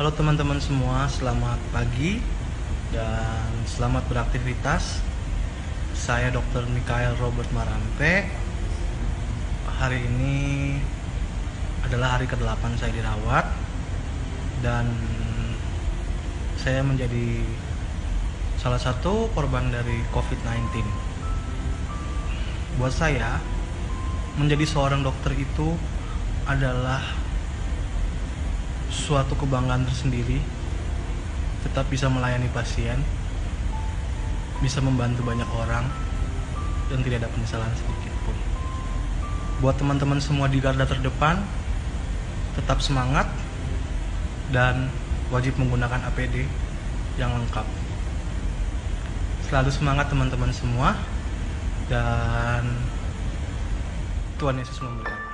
Halo teman-teman semua, selamat pagi dan selamat beraktivitas. Saya Dr. Mikael Robert Marampe. Hari ini adalah hari ke-8 saya dirawat dan saya menjadi salah satu korban dari COVID-19. Buat saya, menjadi seorang dokter itu adalah suatu kebanggaan tersendiri. Tetap bisa melayani pasien, bisa membantu banyak orang, dan tidak ada penyesalan sedikit pun. Buat teman-teman semua di garda terdepan, tetap semangat dan wajib menggunakan APD yang lengkap. Selalu semangat teman-teman semua, dan Tuhan Yesus memberkati.